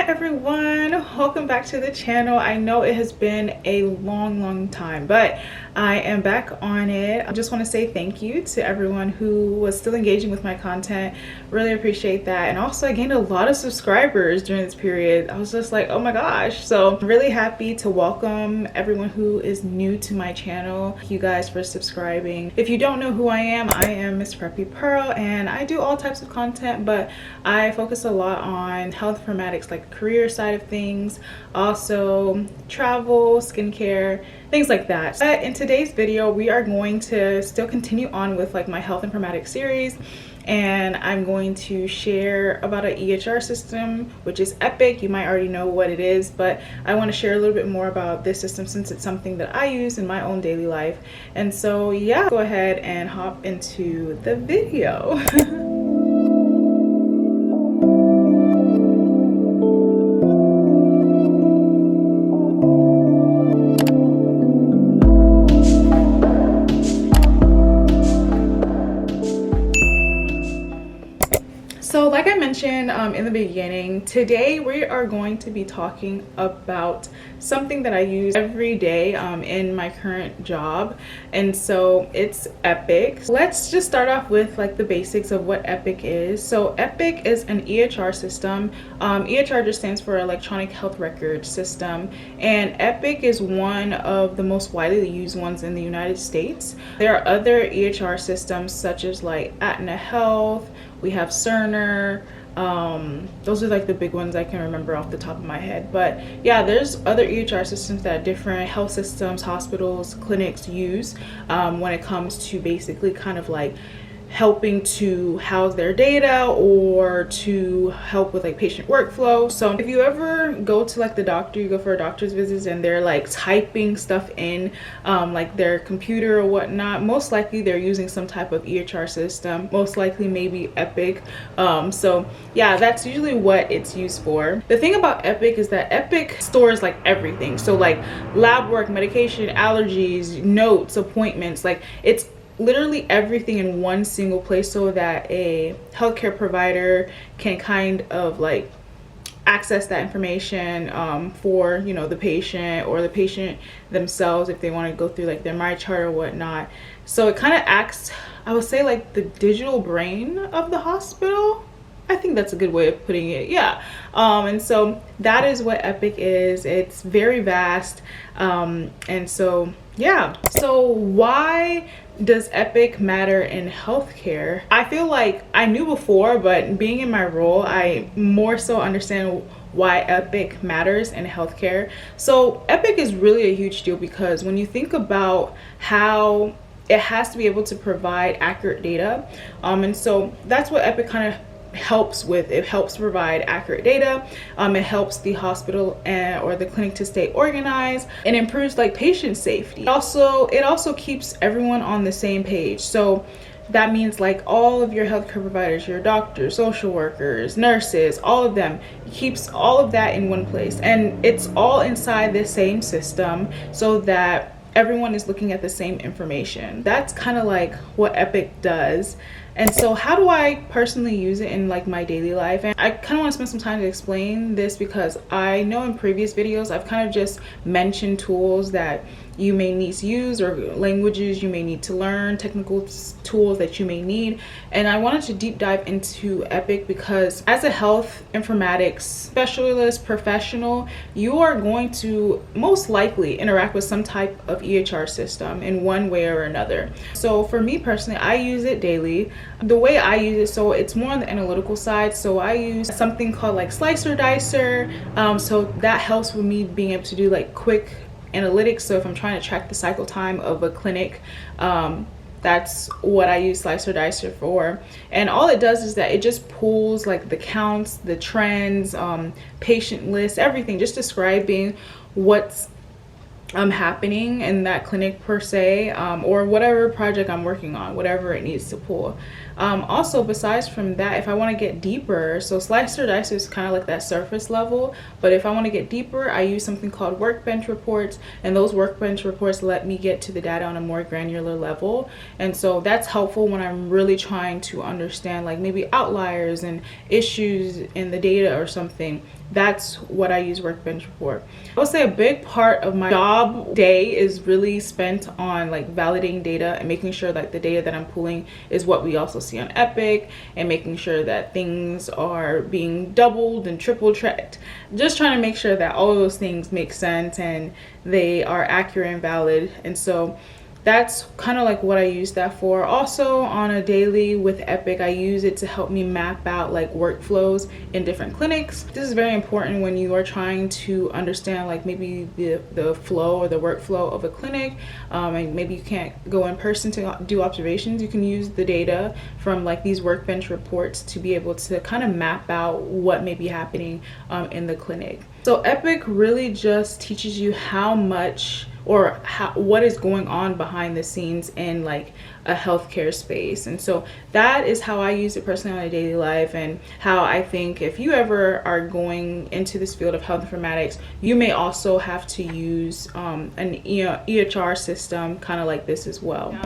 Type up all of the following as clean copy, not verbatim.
everyone, welcome back to the channel. I know it has been a long time, but I am back on it. I just want to say thank you to everyone who was still engaging with my content. Really appreciate that. And also I gained a lot of subscribers during this period. I was just like, oh my gosh. So I'm really happy to welcome everyone who is new to my channel. Thank you guys for subscribing. If you don't know who I am Miss Preppy Pearl, and I do all types of content, but I focus a lot on health informatics, like the career side of things, also travel, skincare, things like that. But in today's video, we are going to still continue on with like my health informatics series, and I'm going to share about an EHR system, which is Epic. You might already know what it is, but I want to share a little bit more about this system since it's something that I use in my own daily life. And so yeah, go ahead and hop into the video. So like I mentioned in the beginning, today we are going to be talking about something that I use every day in my current job, and so it's Epic. Let's just start off with like the basics of what Epic is. So Epic is an EHR system. EHR just stands for Electronic Health Record System, and Epic is one of the most widely used ones in the United States. There are other EHR systems such as like Aetna Health, we have Cerner. Those are like the big ones I can remember off the top of my head. But yeah, there's other EHR systems that different health systems, hospitals, clinics use when it comes to basically kind of like helping to house their data or to help with like patient workflow. So if you ever go to like the doctor, you go for a doctor's visits and they're like typing stuff in like their computer or whatnot, most likely they're using some type of EHR system, most likely maybe Epic. So yeah, that's usually what it's used for. The thing about Epic is that Epic stores like everything. So like lab work, medication, allergies, notes, appointments, like it's literally everything in one single place, so that a healthcare provider can kind of like access that information for, you know, the patient or the patient themselves if they want to go through like their MyChart or whatnot. So it kind of acts, I would say, like the digital brain of the hospital. I think that's a good way of putting it. Yeah. And so that is what Epic is. It's very vast. And so yeah. So why does Epic matter in healthcare? I feel like I knew before, but being in my role, I more so understand why Epic matters in healthcare. So Epic is really a huge deal because when you think about how it has to be able to provide accurate data, and so that's what Epic kind of helps with. It helps provide accurate data. It helps the hospital or the clinic to stay organized, and improves like patient safety. It also keeps everyone on the same page. So that means like all of your healthcare providers, your doctors, social workers, nurses, all of them, keeps all of that in one place, and it's all inside the same system so that everyone is looking at the same information. That's kind of like what Epic does. And so how do I personally use it in like my daily life? And I kind of want to spend some time to explain this because I know in previous videos I've kind of just mentioned tools that you may need to use or languages you may need to learn, technical tools that you may need. And I wanted to deep dive into Epic because as a health informatics specialist professional, you are going to most likely interact with some type of EHR system in one way or another. So for me personally, I use it daily. The way I use it, so it's more on the analytical side. So I use something called like Slicer Dicer. So that helps with me being able to do like quick analytics. So if I'm trying to track the cycle time of a clinic, that's what I use Slicer Dicer for. And all it does is that it just pulls like the counts, the trends, patient lists, everything, just describing what's happening in that clinic per se, or whatever project I'm working on, whatever it needs to pull. Also, besides from that, if I want to get deeper, so Slicer Dicer is kind of like that surface level, but if I want to get deeper, I use something called workbench reports, and those workbench reports let me get to the data on a more granular level. And so that's helpful when I'm really trying to understand like maybe outliers and issues in the data or something. that's what I use Workbench for. I would say a big part of my job day is really spent on like validating data and making sure that the data that I'm pulling is what we also see on Epic, and making sure that things are being doubled and triple checked. Just trying to make sure that all of those things make sense and they are accurate and valid. And so that's kind of like what I use that for. Also on a daily with Epic, I use it to help me map out like workflows in different clinics. This is very important when you are trying to understand like maybe the flow or the workflow of a clinic, and maybe you can't go in person to do observations. You can use the data from like these Workbench reports to be able to kind of map out what may be happening in the clinic. So Epic really just teaches you how much or what is going on behind the scenes in like a healthcare space. And so that is how I use it personally on a daily life, and how I think if you ever are going into this field of health informatics, you may also have to use an EHR system kind of like this as well.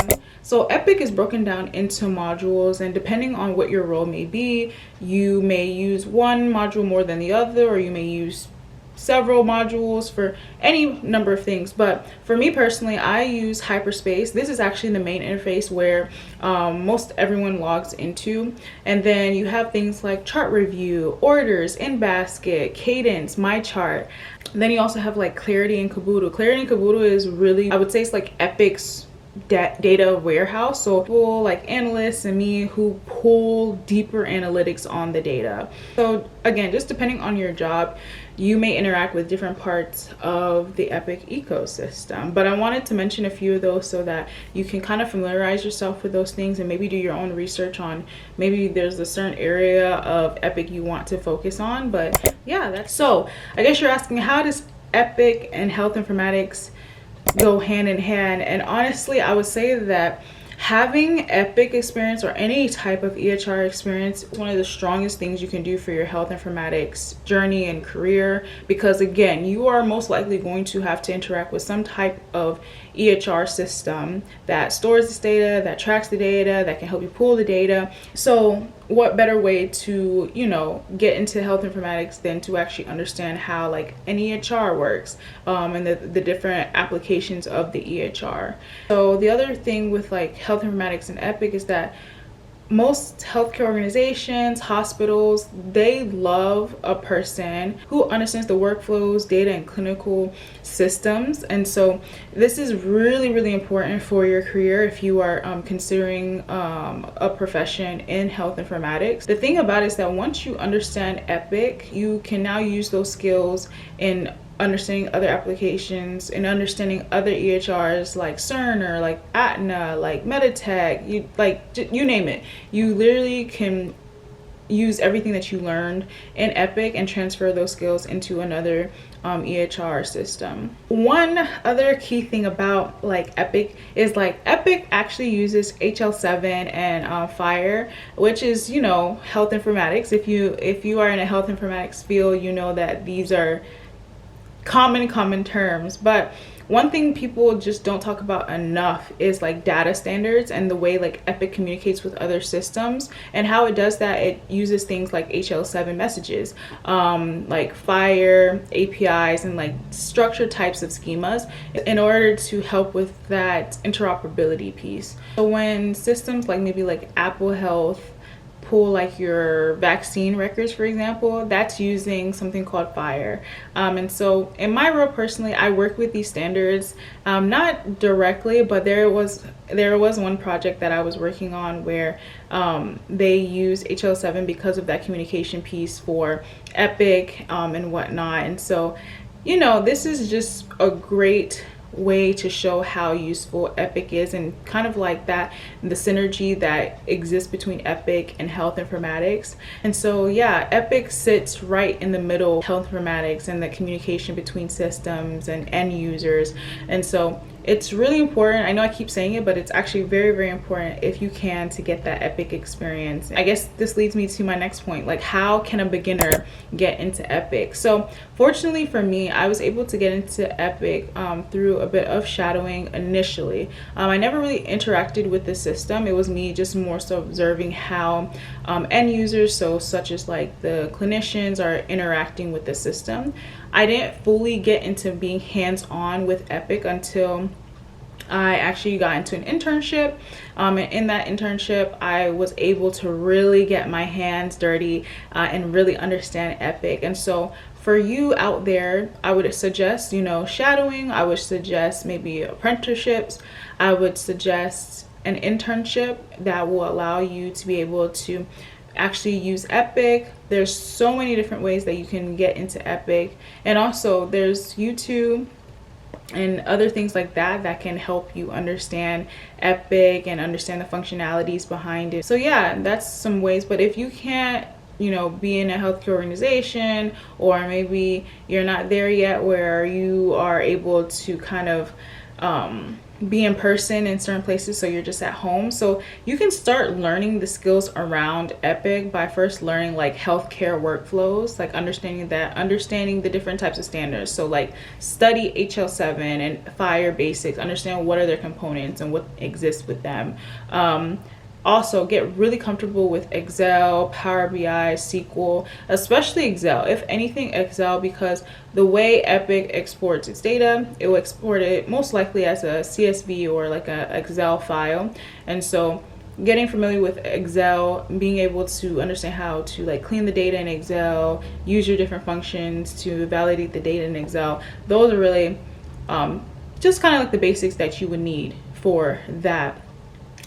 So Epic is broken down into modules, and depending on what your role may be, you may use one module more than the other, or you may use several modules for any number of things. But for me personally, I use Hyperspace. This is actually the main interface where most everyone logs into. And then you have things like chart review, orders, in basket, cadence, my chart. Then you also have like Clarity and Caboodle. Clarity and Caboodle is really, I would say it's like Epic's data warehouse. So people like analysts and me who pull deeper analytics on the data. So again, just depending on your job, you may interact with different parts of the Epic ecosystem. But I wanted to mention a few of those so that you can kind of familiarize yourself with those things and maybe do your own research on maybe there's a certain area of Epic you want to focus on. But yeah, that's so I guess you're asking, how does Epic and health informatics go hand in hand? And honestly, I would say that having Epic experience or any type of EHR experience is one of the strongest things you can do for your health informatics journey and career, because again, you are most likely going to have to interact with some type of EHR system that stores this data, that tracks the data, that can help you pull the data. So what better way to, you know, get into health informatics than to actually understand how like an EHR works, and the different applications of the EHR. So the other thing with like health informatics and Epic is that most healthcare organizations, hospitals, they love a person who understands the workflows, data, and clinical systems. And so this is really, really important for your career if you are considering a profession in health informatics. The thing about it is that once you understand Epic, you can now use those skills in understanding other applications and understanding other EHRs like Cerner, like Aetna, like Meditech, you name it. You literally can use everything that you learned in Epic and transfer those skills into another EHR system. One other key thing about like Epic is like Epic actually uses HL7 and FHIR, which is, you know, health informatics. If you are in a health informatics field, you know that these are common terms. But one thing people just don't talk about enough is like data standards and the way like Epic communicates with other systems, and how it does that. It uses things like HL7 messages, like FHIR APIs, and like structured types of schemas in order to help with that interoperability piece. So when systems like maybe like Apple Health pull like your vaccine records, for example, that's using something called FHIR. And so in my role personally, I work with these standards, not directly, but there was one project that I was working on where they use HL7 because of that communication piece for Epic and whatnot. And so, you know, this is just a great way to show how useful Epic is, and kind of like that, the synergy that exists between Epic and health informatics. And so yeah, Epic sits right in the middle of health informatics and the communication between systems and end users. And so it's really important. I know I keep saying it, but it's actually very, very important if you can to get that Epic experience. I guess this leads me to my next point, like how can a beginner get into Epic? So fortunately for me, I was able to get into Epic through a bit of shadowing initially. I never really interacted with the system. It was me just more so observing how end users, so such as like the clinicians, are interacting with the system. I didn't fully get into being hands-on with Epic until I actually got into an internship. And in that internship, I was able to really get my hands dirty and really understand Epic. And so for you out there, I would suggest, shadowing. I would suggest maybe apprenticeships. I would suggest an internship that will allow you to be able to actually use Epic. There's so many different ways that you can get into Epic, and also there's YouTube and other things like that that can help you understand Epic and understand the functionalities behind it. So yeah, that's some ways. But if you can't be in a healthcare organization, or maybe you're not there yet where you are able to kind of be in person in certain places, so you're just at home, so you can start learning the skills around Epic by first learning like healthcare workflows, like understanding the different types of standards. So like study HL7 and FHIR basics, understand what are their components and what exists with them. Also get really comfortable with Excel, Power BI, SQL, especially Excel. If anything, Excel, because the way Epic exports its data, it will export it most likely as a CSV or like a Excel file. And so getting familiar with Excel, being able to understand how to like clean the data in Excel, use your different functions to validate the data in Excel, those are really just kind of like the basics that you would need for that.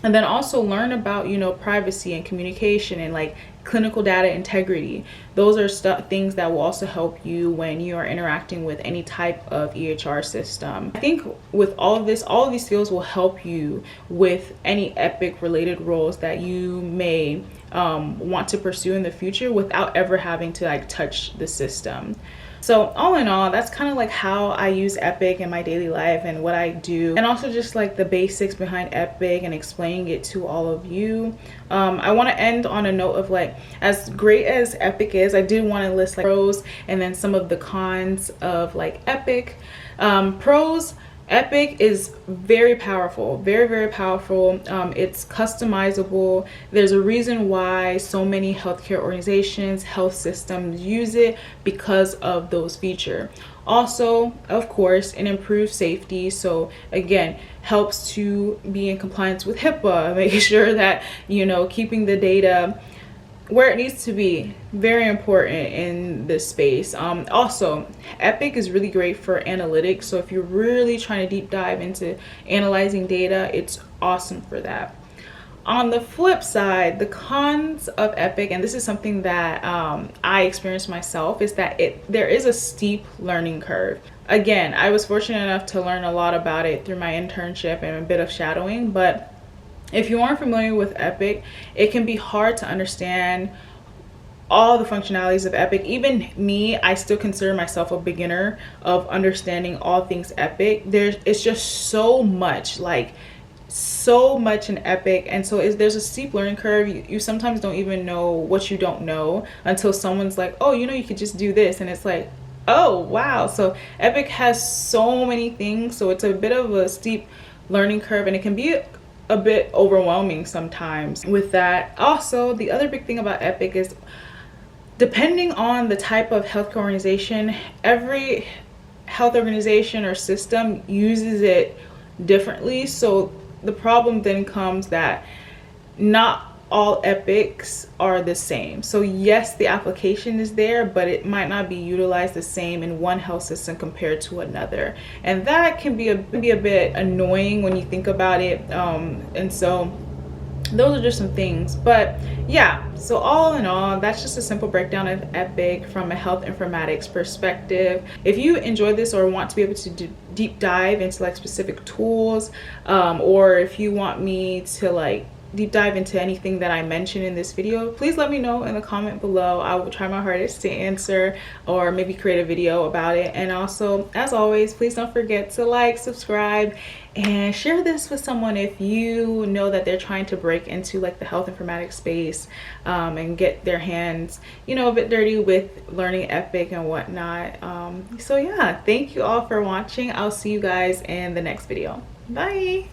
And then also learn about, privacy and communication and like clinical data integrity. Those are things that will also help you when you are interacting with any type of EHR system. I think with all of these skills will help you with any Epic related roles that you may want to pursue in the future without ever having to like touch the system. So all in all, that's kind of like how I use Epic in my daily life and what I do, and also just like the basics behind Epic and explaining it to all of you. I want to end on a note of like, as great as Epic is, I did want to list like pros and then some of the cons of like Epic. Pros: Epic is very powerful, very, very powerful. It's customizable. There's a reason why so many healthcare organizations, health systems use it, because of those features. Also, of course, it improves safety. So again, helps to be in compliance with HIPAA, making sure that, keeping the data where it needs to be. Very important in this space. Also, Epic is really great for analytics. So if you're really trying to deep dive into analyzing data, it's awesome for that. On the flip side, the cons of Epic, and this is something that I experienced myself, is that there is a steep learning curve. Again, I was fortunate enough to learn a lot about it through my internship and a bit of shadowing, but if you aren't familiar with Epic, it can be hard to understand all the functionalities of Epic. Even me, I still consider myself a beginner of understanding all things Epic. It's just so much in Epic, and so there's a steep learning curve. You sometimes don't even know what you don't know until someone's like, oh, you could just do this, and it's like, oh wow. So Epic has so many things, so it's a bit of a steep learning curve, and it can be a bit overwhelming sometimes with that. Also, the other big thing about Epic is, depending on the type of healthcare organization, every health organization or system uses it differently. So the problem then comes that not all Epics are the same. So yes, the application is there, but it might not be utilized the same in one health system compared to another, and that can be a bit annoying when you think about it. And so those are just some things. But yeah, so all in all, that's just a simple breakdown of Epic from a health informatics perspective. If you enjoyed this or want to be able to deep dive into like specific tools, or if you want me to like deep dive into anything that I mentioned in this video, please let me know in the comment below. I will try my hardest to answer or maybe create a video about it. And also, as always, please don't forget to like, subscribe, and share this with someone if you know that they're trying to break into like the health informatics space and get their hands, you know, a bit dirty with learning Epic and whatnot. So yeah, thank you all for watching. I'll see you guys in the next video. Bye.